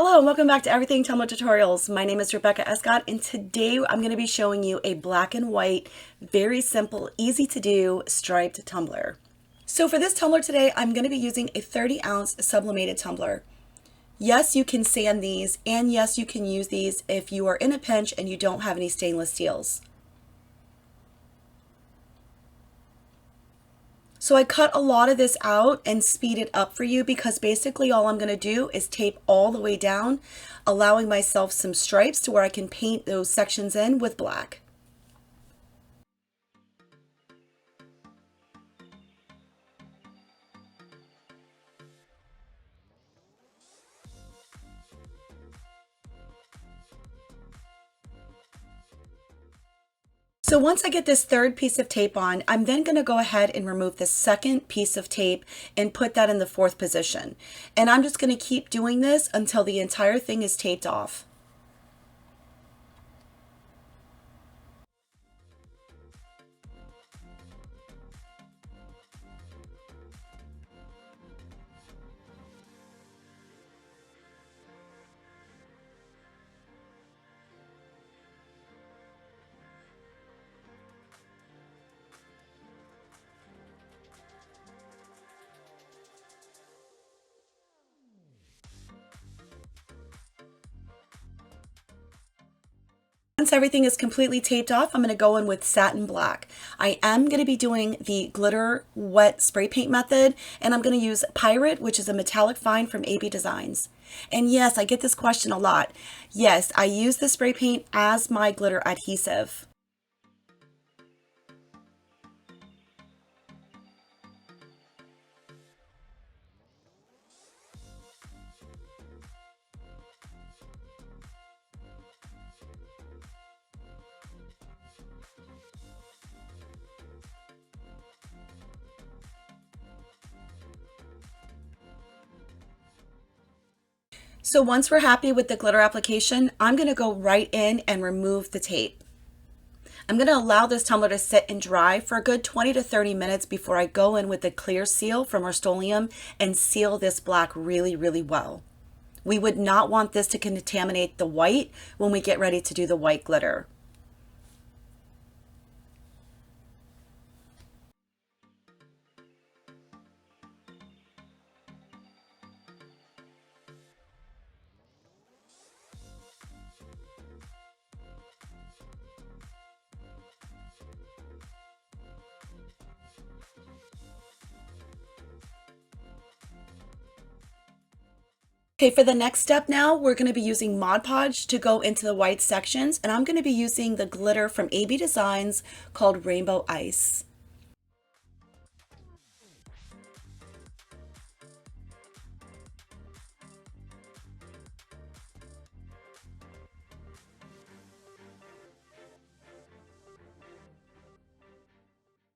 Hello and welcome back to Everything Tumbler Tutorials. My name is Rebecca Escott and today I'm going to be showing you a black and white, very simple, easy to do striped tumbler. So for this tumbler today, I'm going to be using a 30-ounce sublimated tumbler. Yes, you can sand these, and yes, you can use these if you are in a pinch and you don't have any stainless steels. So I cut a lot of this out and speed it up for you because basically all I'm going to do is tape all the way down, allowing myself some stripes to where I can paint those sections in with black. So once I get this third piece of tape on, I'm then going to go ahead and remove the second piece of tape and put that in the fourth position. And I'm just going to keep doing this until the entire thing is taped off. Once everything is completely taped off, I'm going to go in with satin black. I am going to be doing the glitter wet spray paint method, and I'm going to use Pirate, which is a metallic fine from AB Designs. And yes, I get this question a lot. Yes, I use the spray paint as my glitter adhesive. So once we're happy with the glitter application, I'm going to go right in and remove the tape. I'm going to allow this tumbler to sit and dry for a good 20 to 30 minutes before I go in with the clear seal from Rust-Oleum and seal this black really, really well. We would not want this to contaminate the white when we get ready to do the white glitter. Okay, for the next step now, we're going to be using Mod Podge to go into the white sections, and I'm going to be using the glitter from AB Designs called Rainbow Ice.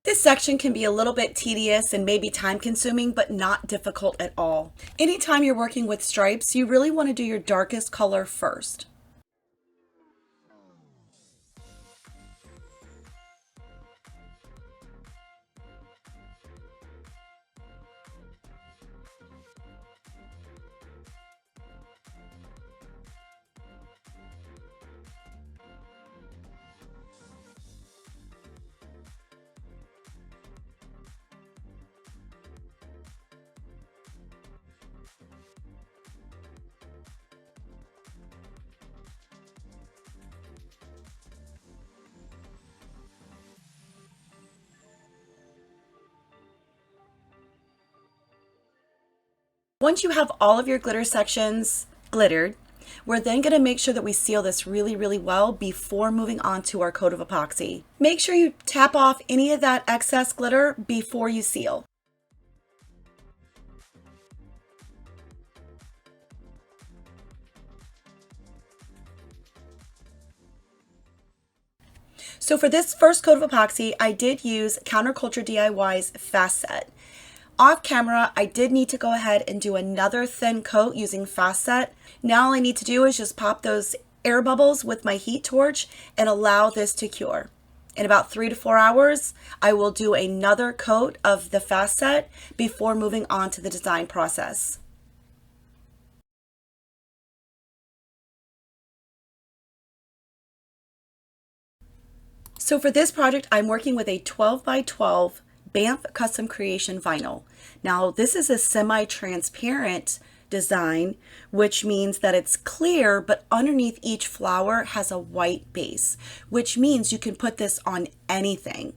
This section can be a little bit tedious and maybe time consuming, but not difficult at all. Anytime you're working with stripes, you really want to do your darkest color first. Once you have all of your glitter sections glittered, we're then going to make sure that we seal this really, really well before moving on to our coat of epoxy. Make sure you tap off any of that excess glitter before you seal. So for this first coat of epoxy, I did use Counterculture DIY's Fast Set. Off camera, I did need to go ahead and do another thin coat using Fast Set. Now all I need to do is just pop those air bubbles with my heat torch and allow this to cure. In about 3 to 4 hours, I will do another coat of the Fast Set before moving on to the design process. So for this project, I'm working with a 12 by 12 BAMF custom creation vinyl. Now this is a semi-transparent design, which means that it's clear, but underneath each flower has a white base, which means you can put this on anything.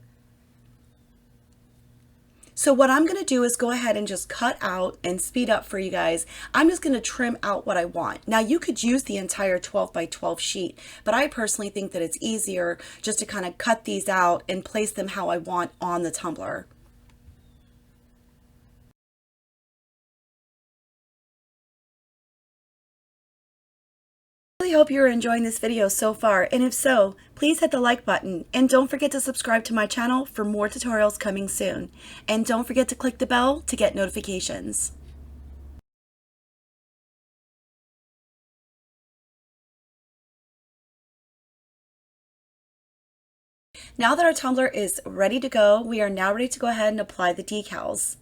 So what I'm going to do is go ahead and just cut out and speed up for you guys. I'm just going to trim out what I want. Now you could use the entire 12 by 12 sheet, but I personally think that it's easier just to kind of cut these out and place them how I want on the tumbler. I really hope you're enjoying this video so far, and if so, please hit the like button and don't forget to subscribe to my channel for more tutorials coming soon. And don't forget to click the bell to get notifications. Now that our tumbler is ready to go, we are now ready to go ahead and apply the decals.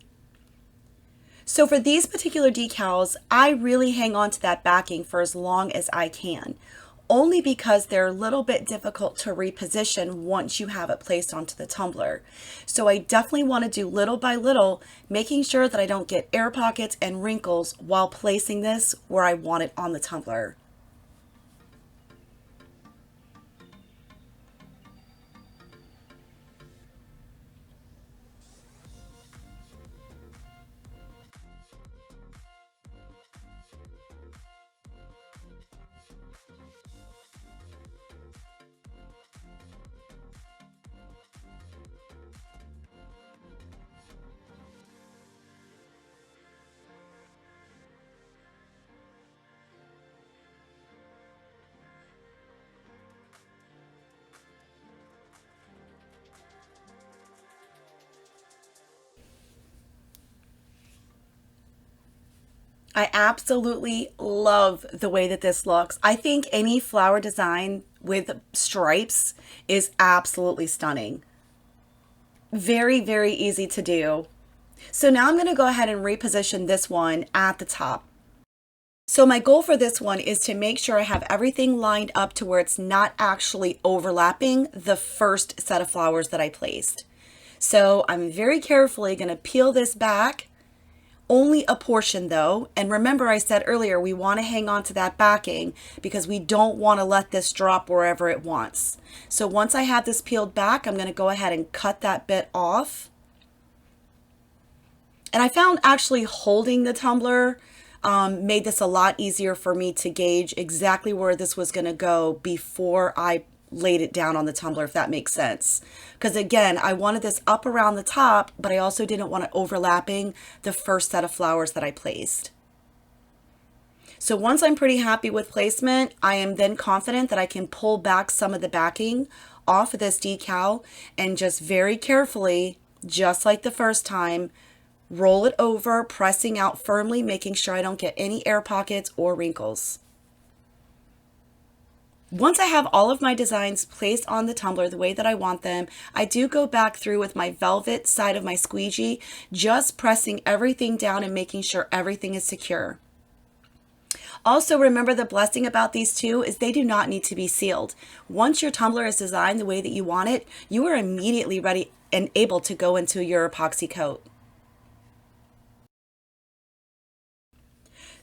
So for these particular decals, I really hang on to that backing for as long as I can, only because they're a little bit difficult to reposition once you have it placed onto the tumbler. So I definitely want to do little by little, making sure that I don't get air pockets and wrinkles while placing this where I want it on the tumbler. I absolutely love the way that this looks. I think any flower design with stripes is absolutely stunning. Very, very easy to do. So now I'm going to go ahead and reposition this one at the top. So my goal for this one is to make sure I have everything lined up to where it's not actually overlapping the first set of flowers that I placed. So I'm very carefully going to peel this back. Only a portion though, and remember I said earlier we want to hang on to that backing because we don't want to let this drop wherever it wants. So once I have this peeled back, I'm going to go ahead and cut that bit off. And I found actually holding the tumbler made this a lot easier for me to gauge exactly where this was going to go before I laid it down on the tumbler, if that makes sense. Because again, I wanted this up around the top, but I also didn't want it overlapping the first set of flowers that I placed. So once I'm pretty happy with placement, I am then confident that I can pull back some of the backing off of this decal and just very carefully, just like the first time, roll it over, pressing out firmly, making sure I don't get any air pockets or wrinkles. Once I have all of my designs placed on the tumbler the way that I want them, I do go back through with my velvet side of my squeegee, just pressing everything down and making sure everything is secure. Also, remember the blessing about these two is they do not need to be sealed. Once your tumbler is designed the way that you want it, you are immediately ready and able to go into your epoxy coat.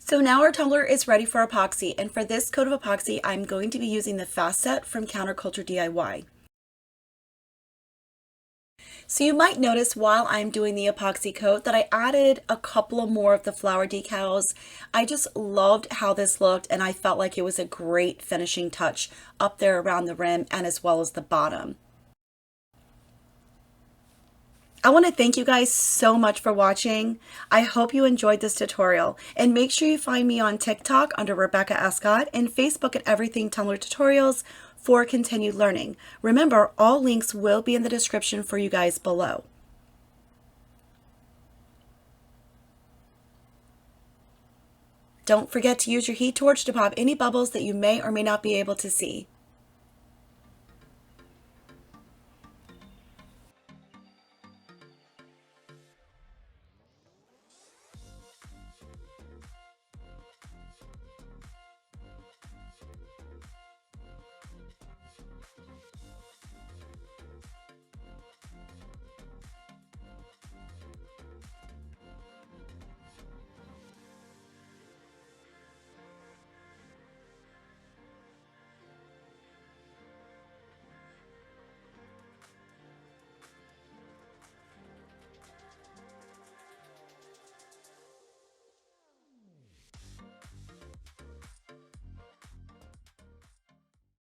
So now our tumbler is ready for epoxy, and for this coat of epoxy, I'm going to be using the Fast Set from Counterculture DIY. So you might notice while I'm doing the epoxy coat that I added a couple of more of the flower decals. I just loved how this looked, and I felt like it was a great finishing touch up there around the rim and as well as the bottom. I want to thank you guys so much for watching. I hope you enjoyed this tutorial, and make sure you find me on TikTok under Rebecca Escott and Facebook at Everything Tumbler Tutorials for continued learning. Remember, all links will be in the description for you guys below. Don't forget to use your heat torch to pop any bubbles that you may or may not be able to see.